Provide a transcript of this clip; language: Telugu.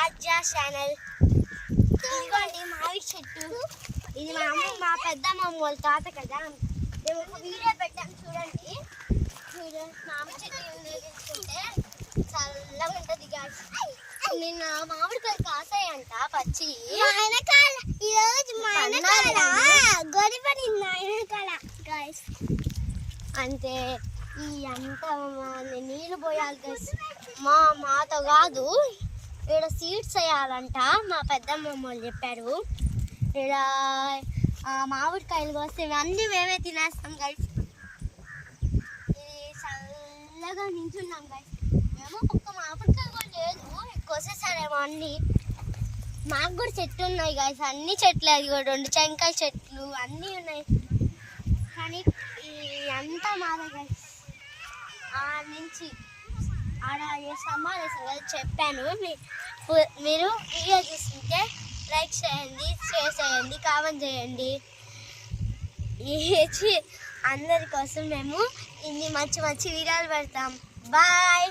రాజ్య ఛానల్. ఇదిగోండి మామిడి చెట్టు. ఇది మా పెద్దమ్మ వాళ్ళ తాత కదా. మేము ఒక వీడియో పెట్టాము చూడండి. మామిడి చెట్టు తీసుకుంటే చల్లగా ఉంటుంది గాయస్. నిన్న మామిడికాయలు కాసాయంట పచ్చి. అంటే ఈ అంతా నీళ్ళు పోయాలి గైస్. మాతో కాదు, ఇక్కడ సీడ్స్ వేయాలంట. మా పెద్దమ్మ వాళ్ళు చెప్పారు. ఇక్కడ మామిడికాయలు వస్తే అన్నీ మేమే తినేస్తాం గైస్. ఇది చల్లగా నించున్నాం గైస్. మేము ఒక్క మామిడికాయ కూడా లేదు, కోసేసారేమో అన్నీ. మాకు కూడా చెట్లు ఉన్నాయి గైస్, అన్ని చెట్లు. అది కూడా 2 టెంకాయ చెట్లు అన్నీ ఉన్నాయి. కానీ అంతా మాదే గైస్. నుంచి ఆడ సమావేశం కదా చెప్పాను. మీరు వీడియో చూస్తుంటే లైక్ చేయండి, షేర్ చేయండి, కామెంట్ చేయండి. అందరి కోసం మేము ఇన్ని మంచి మంచి వీడియోలు పెడతాం. బాయ్.